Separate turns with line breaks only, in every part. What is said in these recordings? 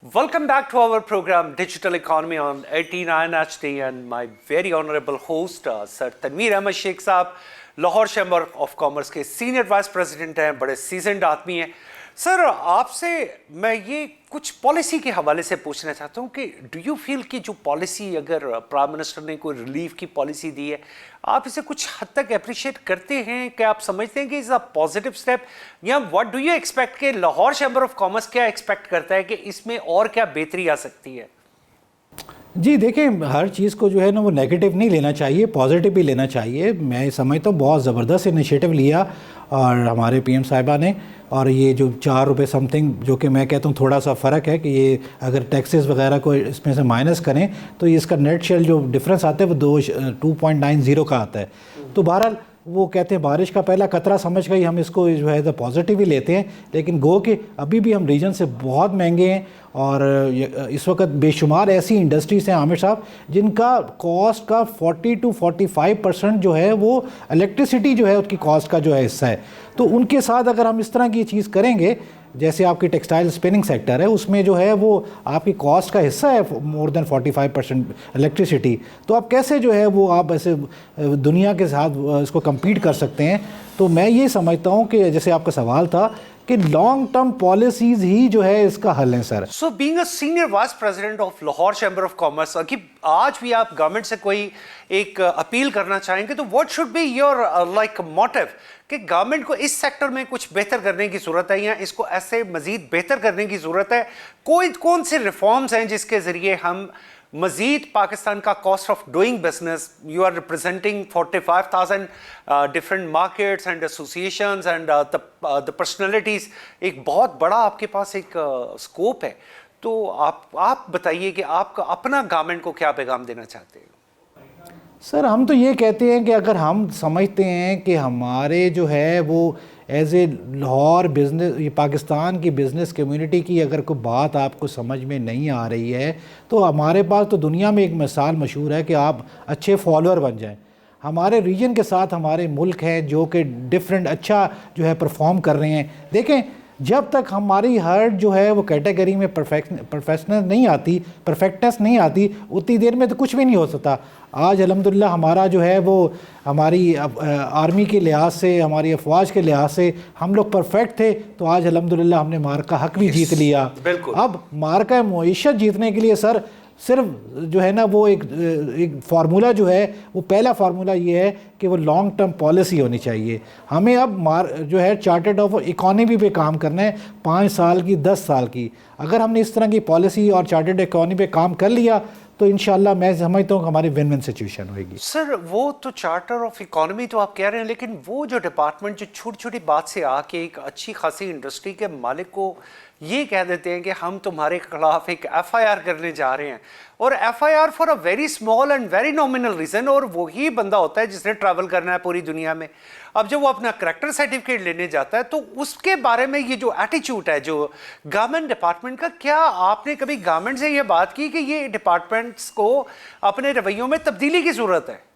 Welcome back to our program Digital Economy on 89 HD and my very honorable host Sir Tanveer Ahmed Sheikh साहब Lahore chamber of commerce के senior vice president हैं, बड़े seasoned आदमी हैं। Sir आपसे मैं ये कुछ पॉलिसी के हवाले से पूछना चाहता हूँ कि डू यू फील कि जो पॉलिसी अगर प्राइम मिनिस्टर ने कोई रिलीफ की पॉलिसी दी है आप इसे कुछ हद तक अप्रिशिएट करते हैं, क्या आप समझते हैं कि इज़ अ पॉजिटिव स्टेप, या व्हाट डू यू एक्सपेक्ट कि लाहौर चैम्बर ऑफ कॉमर्स क्या एक्सपेक्ट करता है कि इसमें और क्या बेहतरी आ सकती है?
जी देखिए, हर चीज़ को जो है ना वो नेगेटिव नहीं लेना चाहिए, पॉजिटिव भी लेना चाहिए। मैं समझता हूँ बहुत ज़बरदस्त इनिशिएटिव लिया और हमारे पीएम साहिबा ने, और ये जो 4 रुपये समथिंग, जो कि मैं कहता हूँ थोड़ा सा फ़र्क है कि ये अगर टैक्सेस वगैरह को इसमें से माइनस करें तो इसका नेट शेल जो डिफरेंस आता है वो 2.90 का आता है। तो बहरहाल वो कहते हैं बारिश का पहला कतरा समझ कर ही हम इसको जो है पॉजिटिव ही लेते हैं, लेकिन गो कि अभी भी हम रीजन से बहुत महंगे हैं और इस वक्त बेशुमार ऐसी इंडस्ट्रीज़ हैं आमिर साहब जिनका कॉस्ट का 40 to 45% जो है वो इलेक्ट्रिसिटी जो है उसकी कॉस्ट का जो है हिस्सा है। तो उनके साथ अगर हम इस तरह की चीज़ करेंगे, जैसे आपकी टेक्सटाइल स्पिनिंग सेक्टर है उसमें जो है वो आपकी कॉस्ट का हिस्सा है मोर देन 45% इलेक्ट्रिसिटी, तो आप कैसे जो है वो आप ऐसे दुनिया के साथ इसको compete कर सकते हैं? तो मैं ये समझता हूँ कि जैसे आपका सवाल था कि लॉन्ग टर्म पॉलिसीज़ ही जो है इसका हल है sir.
So being a senior vice president of Lahore chamber of commerce, कि आज भी आप गवर्नमेंट से कोई एक अपील करना चाहेंगे तो what should be your like motive कि गवर्नमेंट को इस सेक्टर में कुछ बेहतर करने की ज़रूरत है या इसको ऐसे मज़ीद बेहतर करने की ज़रूरत है? कौन से रिफॉर्म्स हैं जिसके ज़रिए हम मज़ीद पाकिस्तान का cost of doing business, you are representing 45,000 different markets and associations and the personalities, एक बहुत बड़ा आपके पास एक स्कोप है, तो आप बताइए कि आपका अपना गवर्नमेंट को क्या पैगाम देना चाहते हैं?
सर हम तो ये कहते हैं कि अगर हम समझते हैं कि हमारे जो है वो एज ए लाहौर बिज़नेस, ये पाकिस्तान की बिज़नेस कम्युनिटी की अगर कोई बात आपको समझ में नहीं आ रही है तो हमारे पास तो दुनिया में एक मिसाल मशहूर है कि आप अच्छे फॉलोअर बन जाएं। हमारे रीजन के साथ हमारे मुल्क हैं जो कि डिफरेंट अच्छा जो है परफॉर्म कर रहे हैं। देखें, जब तक हमारी हर्ट जो है वो कैटेगरी में परफेक्टनेस नहीं आती उतनी देर में तो कुछ भी नहीं हो सकता। आज अल्हम्दुलिल्लाह हमारा जो है वो हमारी आर्मी के लिहाज से, हमारी अफवाज के लिहाज से हम लोग परफेक्ट थे, तो आज अल्हम्दुलिल्लाह हमने मार्का हक भी जीत लिया। अब मार्का मईशत जीतने के लिए सर सिर्फ जो है ना वो एक फार्मूला जो है वो पहला फार्मूला ये है कि वो लॉन्ग टर्म पॉलिसी होनी चाहिए। हमें अब जो है चार्टर्ड ऑफ इकॉनमी पे काम करना है, 5 साल की 10 साल की। अगर हमने इस तरह की पॉलिसी और चार्टर्ड इकॉनमी पे काम कर लिया तो इंशाल्लाह मैं समझता हूँ कि हमारी विन विन सिचुएशन होगी।
सर वो तो चार्टर ऑफ इकोनॉमी तो आप कह रहे हैं, लेकिन वो जो डिपार्टमेंट जो छोटी छोटी बात से आके एक अच्छी खासी इंडस्ट्री के मालिक को ये कह देते हैं कि हम तुम्हारे खिलाफ एक एफआईआर करने जा रहे हैं, और FIR for a very small and very nominal reason, और वही बंदा होता है जिसने ट्रैवल करना है पूरी दुनिया में। अब जब वो अपना करैक्टर सर्टिफिकेट लेने जाता है तो उसके बारे में ये जो एटीट्यूड है जो गवर्नमेंट डिपार्टमेंट का, क्या आपने कभी गवर्नमेंट से ये बात की कि ये डिपार्टमेंट्स को अपने रवैयों में तब्दीली की ज़रूरत है?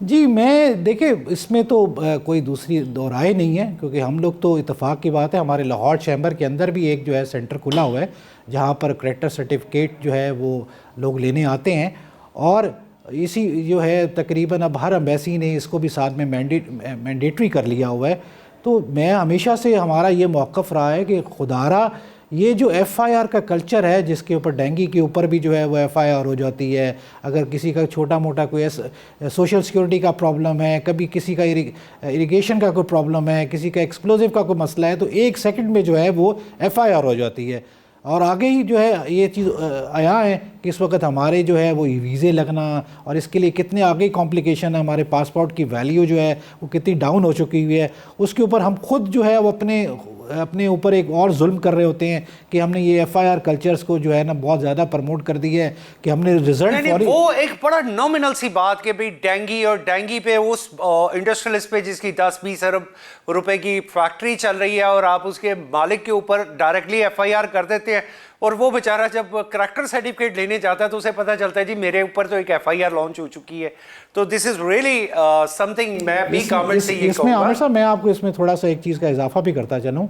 जी मैं देखिए इसमें तो कोई दूसरी दो राय नहीं है, क्योंकि हम लोग तो इत्तेफाक की बात है हमारे लाहौर चैम्बर के अंदर भी एक जो है सेंटर खुला हुआ है जहाँ पर करैक्टर सर्टिफिकेट जो है वो लोग लेने आते हैं, और इसी जो है तकरीबन अब हर एम्बेसी ने इसको भी साथ में मैंडेटरी कर लिया हुआ है। तो मैं हमेशा से हमारा ये मौक़िफ़ रहा है कि खुदारा ये जो एफआईआर का कल्चर है जिसके ऊपर डेंगू के ऊपर भी जो है वो एफआईआर हो जाती है, अगर किसी का छोटा मोटा कोई सोशल सिक्योरिटी का प्रॉब्लम है, कभी किसी का इरिगेशन का कोई प्रॉब्लम है, किसी का एक्सप्लोजिव का कोई मसला है, तो 1 सेकंड में जो है वो एफआईआर हो जाती है। और आगे ही जो है ये चीज़ आया है कि इस वक्त हमारे जो है वो वीज़े लगना और इसके लिए कितने आगे कॉम्प्लिकेशन है, हमारे पासपोर्ट की वैल्यू जो है वो कितनी डाउन हो चुकी हुई है, उसके ऊपर हम खुद जो है वो अपने ऊपर एक और जुल्म कर रहे होते हैं कि हमने ये एफआईआर कल्चर्स को जो है ना बहुत ज़्यादा प्रमोट कर दी है कि हमने रिजल्ट
वो एक बड़ा नॉमिनल सी बात कि भाई डेंगी पे उस इंडस्ट्रियलिस्ट पे जिसकी 10-20 अरब रुपए की फैक्ट्री चल रही है और आप उसके मालिक के ऊपर डायरेक्टली एफआईआर कर देते हैं, और वो बेचारा जब करैक्टर सर्टिफिकेट लेने जाता है तो उसे पता चलता है जी मेरे ऊपर तो एक एफआईआर लॉन्च हो चुकी है। तो दिस इज रियली समथिंग मैं भी गवर्नमेंट से ये
इसमें आमिर साहब मैं आपको इसमें थोड़ा सा एक चीज़ का इजाफा भी करता चलूँ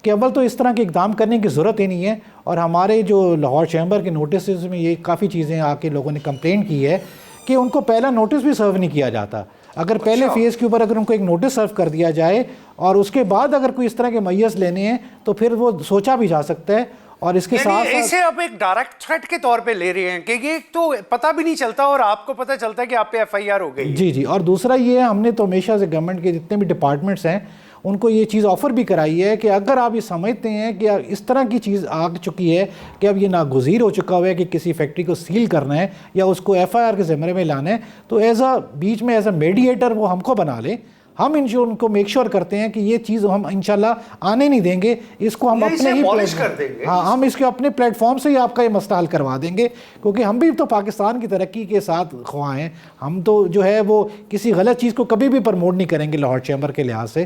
کہ اول تو اس طرح کے اقدام کرنے کی ضرورت ہی نہیں ہے. اور ہمارے جو لاہور چیمبر کے نوٹسز میں یہ کافی چیزیں آ کے لوگوں نے کمپلین کی ہے کہ ان کو پہلا نوٹس بھی سرو نہیں کیا جاتا. اگر پہلے فیز کے اوپر اگر ان کو ایک نوٹس سرو کر دیا جائے اور اس کے بعد اگر کوئی اس طرح کے میس لینے ہیں تو پھر وہ سوچا بھی جا سکتا ہے. اور اس کے ساتھ
اسے آپ ایک ڈائریکٹ تھریٹ کے طور پہ لے رہے ہیں کہ یہ تو پتہ بھی نہیں چلتا اور آپ کو پتہ چلتا ہے کہ آپ پہ ایف آئی آر ہو گئی.
جی جی. اور دوسرا یہ ہے ہم نے تو ہمیشہ سے گورنمنٹ کے جتنے بھی ڈپارٹمنٹس ہیں ان کو یہ چیز آفر بھی کرائی ہے کہ اگر آپ یہ سمجھتے ہیں کہ اس طرح کی چیز آ چکی ہے کہ اب یہ ناگزیر ہو چکا ہوا ہے کہ کسی فیکٹری کو سیل کرنا ہے یا اس کو ایف آئی آر کے زمرے میں لانا ہے تو بیچ میں ایز اے میڈیٹر وہ ہم کو بنا لیں. ہم ان کو میک شور کرتے ہیں کہ یہ چیز ہم انشاءاللہ آنے نہیں دیں گے. اس کو ہم اپنے ہی ہم اس کے اپنے پلیٹ فارم سے ہی آپ کا یہ مسئلہ حل کروا دیں گے کیونکہ ہم بھی تو پاکستان کی ترقی کے ساتھ خواہاں ہیں. ہم تو جو ہے وہ کسی غلط چیز کو کبھی بھی پروموٹ نہیں کریں گے لاہور چیمبر کے لحاظ سے.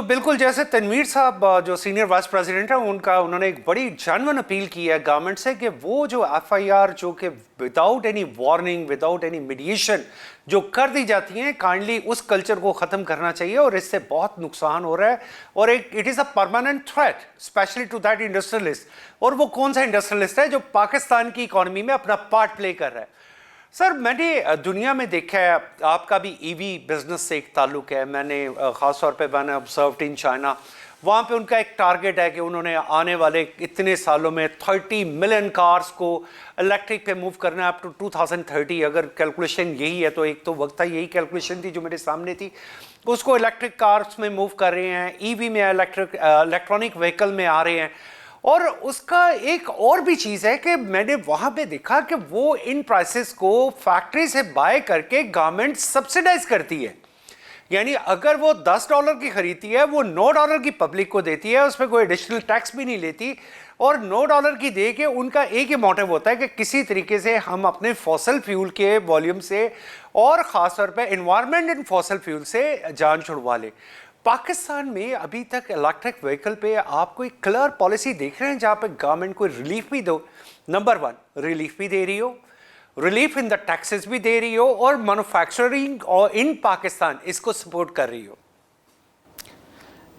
بالکل جیسے تنویر صاحب جو سینئر وائس پریزیڈنٹ ہیں انہوں نے ایک بڑی جینوئن اپیل کی ہے گورنمنٹ سے کہ وہ جو ایف آئی آر جو کہ without any warning without any mediation جو کر دی جاتی ہیں کائنڈلی اس کلچر کو ختم کرنا چاہیے اور اس سے بہت نقصان ہو رہا ہے اور it is a permanent threat especially to that industrialist. اور وہ کون سا انڈسٹریلسٹ ہے جو پاکستان کی اکانومی میں اپنا پارٹ پلے کر رہا ہے. سر میں نے دنیا میں دیکھا ہے آپ کا بھی ای وی بزنس سے ایک تعلق ہے. میں نے خاص طور پہ میں نے آبزروڈ ان چائنا وہاں پہ ان کا ایک ٹارگیٹ ہے کہ انہوں نے آنے والے اتنے سالوں میں 30 ملین کارز کو الیکٹرک پہ موو کرنا ہے اپ ٹو 2030. اگر کیلکولیشن یہی ہے تو ایک تو وقت تھا یہی کیلکولیشن تھی جو میرے سامنے تھی اس کو الیکٹرک کارز میں موو کر رہے ہیں ای وی میں الیکٹرانک وہیکل میں آ رہے ہیں. اور اس کا ایک اور بھی چیز ہے کہ میں نے وہاں پہ دیکھا کہ وہ ان پرائسز کو فیکٹری سے بائی کر کے گورنمنٹ سبسیڈائز کرتی ہے. یعنی اگر وہ $10 کی خریدتی ہے وہ $9 کی پبلک کو دیتی ہے اس پہ کوئی ایڈیشنل ٹیکس بھی نہیں لیتی اور $9 کی دے کے ان کا ایک ہی موٹیو ہوتا ہے کہ کسی طریقے سے ہم اپنے فوسل فیول کے والیوم سے اور خاص طور پہ انوائرمنٹ اینڈ فوسل فیول سے جان چھڑوا لے. پاکستان میں ابھی تک الیکٹرک وہیکل پہ آپ کوئی کلیئر پالیسی دیکھ رہے ہیں جہاں پہ گورنمنٹ کوئی ریلیف بھی دو؟ نمبر 1 ریلیف بھی دے رہی ہو, ریلیف ان دا ٹیکسز بھی دے رہی ہو اور مینوفیکچرنگ اور ان پاکستان اس کو سپورٹ کر رہی ہو.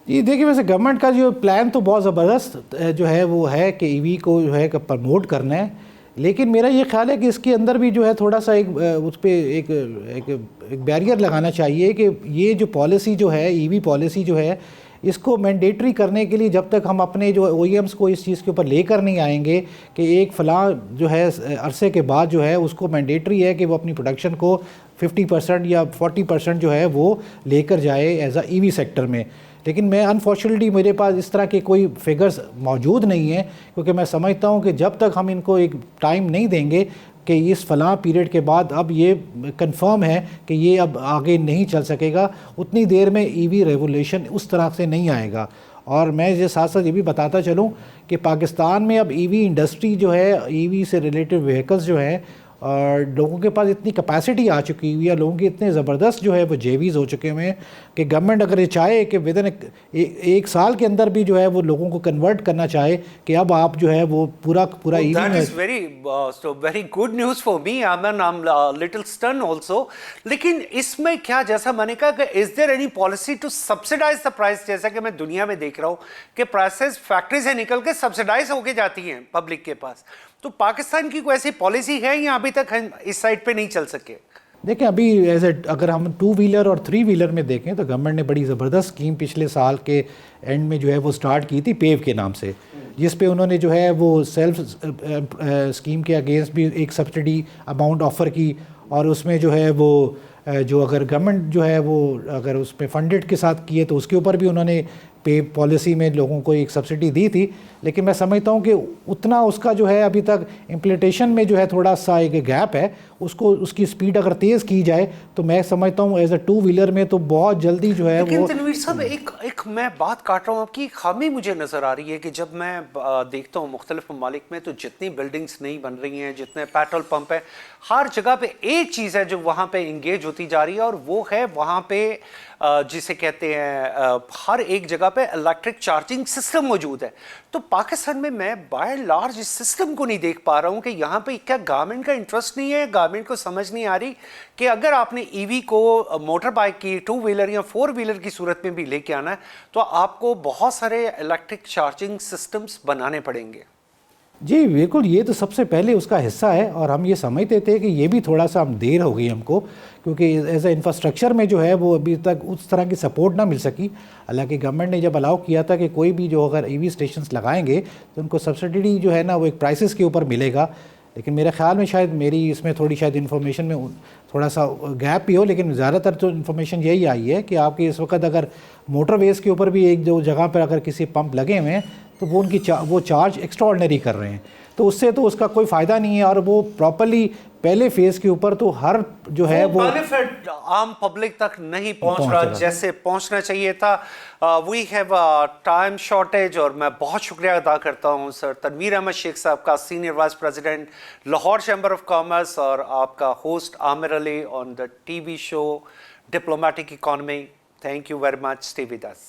جی دیکھیے ویسے گورنمنٹ کا جو پلان تو بہت زبردست جو ہے وہ ہے کہ ای وی کو جو ہے پروموٹ کرنا ہے لیکن میرا یہ خیال ہے کہ اس کے اندر بھی جو ہے تھوڑا سا ایک اس پہ ایک بیریئر لگانا چاہیے کہ یہ جو پالیسی جو ہے ای وی پالیسی جو ہے اس کو مینڈیٹری کرنے کے لیے جب تک ہم اپنے جو او ای ایمس کو اس چیز کے اوپر لے کر نہیں آئیں گے کہ ایک فلاں جو ہے عرصے کے بعد جو ہے اس کو مینڈیٹری ہے کہ وہ اپنی پروڈکشن کو 50% یا 40% جو ہے وہ لے کر جائے as a E we sector میں. لیکن میں انفارچونیٹلی میرے پاس اس طرح کے کوئی فگرز موجود نہیں ہیں کیونکہ میں سمجھتا ہوں کہ جب تک ہم ان کو ایک ٹائم نہیں دیں گے کہ اس فلاں پیریڈ کے بعد اب یہ کنفرم ہے کہ یہ اب آگے نہیں چل سکے گا اتنی دیر میں ای وی ریولیوشن اس طرح سے نہیں آئے گا. اور میں یہ ساتھ ساتھ یہ بھی بتاتا چلوں کہ پاکستان میں اب ای وی انڈسٹری جو ہے ای وی سے ریلیٹڈ وہیکلز جو ہیں اور لوگوں کے پاس اتنی کیپیسٹی آ چکی ہوئی ہے لوگوں کے اتنے زبردست جو ہے وہ جے ویز ہو چکے ہوئے ہیں کہ گورنمنٹ اگر یہ چاہے کہ ودن ایک سال کے اندر بھی جو ہے وہ لوگوں کو کنورٹ کرنا چاہے کہ اب آپ جو ہے وہ پورا ای وی میں
very good news for me. I'm little stunned also. لیکن اس میں کیا جیسا میں نے کہا کہ is there any policy to subsidise the price جیسا کہ میں دنیا میں دیکھ رہا ہوں کہ پرائسز فیکٹری سے نکل کے سبسیڈائز ہو کے جاتی ہیں پبلک کے پاس. تو پاکستان کی کوئی ایسی پالیسی ہے یا ابھی تک اس سائڈ پہ نہیں چل سکے؟
دیکھیں ابھی اگر ہم 2 ویلر اور 3 ویلر میں دیکھیں تو گورنمنٹ نے بڑی زبردست اسکیم پچھلے سال کے اینڈ میں جو ہے وہ سٹارٹ کی تھی پیو کے نام سے جس پہ انہوں نے جو ہے وہ سیلف اسکیم کے اگینسٹ بھی ایک سبسڈی اماؤنٹ آفر کی اور اس میں جو ہے وہ جو اگر گورنمنٹ جو ہے وہ اگر اس پہ فنڈڈ کے ساتھ کیے تو اس کے اوپر بھی انہوں نے پے پالیسی میں لوگوں کو ایک سبسڈی دی تھی. لیکن میں سمجھتا ہوں کہ اتنا اس کا جو ہے ابھی تک امپلیٹیشن میں جو ہے تھوڑا سا ایک گیپ ہے. اس کی سپیڈ اگر تیز کی جائے تو میں سمجھتا ہوں ایز اے 2 ویلر میں تو بہت جلدی جو ہے
وہ. تنویر صاحب ایک میں بات کاٹ رہا ہوں آپ کی خامی مجھے نظر آ رہی ہے کہ جب میں دیکھتا ہوں مختلف ممالک میں تو جتنی بلڈنگس نہیں بن رہی ہیں جتنے پیٹرول پمپ ہیں ہر جگہ پہ ایک چیز ہے جو وہاں پہ انگیج ہوتی جا رہی ہے اور وہ ہے وہاں پہ जिसे कहते हैं हर एक जगह पे इलेक्ट्रिक चार्जिंग सिस्टम मौजूद है, तो पाकिस्तान में मैं बाय लार्ज इस सिस्टम को नहीं देख पा रहा हूँ कि यहाँ पे क्या गवर्नमेंट का इंटरेस्ट नहीं है, गवर्नमेंट को समझ नहीं आ रही कि अगर आपने ईवी को मोटर बाइक की, टू व्हीलर या फोर व्हीलर की सूरत में भी लेके आना है तो आपको बहुत सारे इलेक्ट्रिक चार्जिंग सिस्टम्स बनाने पड़ेंगे।
जी बिल्कुल, ये तो सबसे पहले उसका हिस्सा है और हम ये समझते थे कि ये भी थोड़ा सा हम देर हो गई हमको, क्योंकि एज ए इंफ्रास्ट्रक्चर में जो है वो अभी तक उस तरह की सपोर्ट ना मिल सकी। हालांकि गवर्नमेंट ने जब अलाउ किया था कि कोई भी जो अगर ईवी स्टेशंस लगाएंगे तो उनको सब्सिडी जो है ना वो एक प्राइसेस के ऊपर मिलेगा, लेकिन मेरे ख्याल में शायद मेरी इसमें थोड़ी शायद इन्फॉर्मेशन में थोड़ा सा गैप भी हो, लेकिन ज़्यादातर तो इन्फॉर्मेशन यही आई है कि आपके इस वक्त अगर मोटरवेज़ के ऊपर भी एक जो जगह पर अगर किसी पंप लगे हुए हैं तो वो उनकी वो चार्ज एक्स्ट्रा ऑर्डिनरी कर रहे हैं, तो उससे तो उसका कोई फ़ायदा नहीं है। और वो प्रॉपरली पहले फेज़ के ऊपर तो हर जो है वो
बेनिफिट आम पब्लिक तक नहीं पहुंच रहा जैसे पहुंचना चाहिए था। वी हैव टाइम शॉर्टेज और मैं बहुत शुक्रिया अदा करता हूं सर तनवीर अहमद शेख साहब का, senior vice president Lahore chamber of commerce, और आपका host Aamir Ali on the TV show diplomatic economy. Thank you very much, stay with us.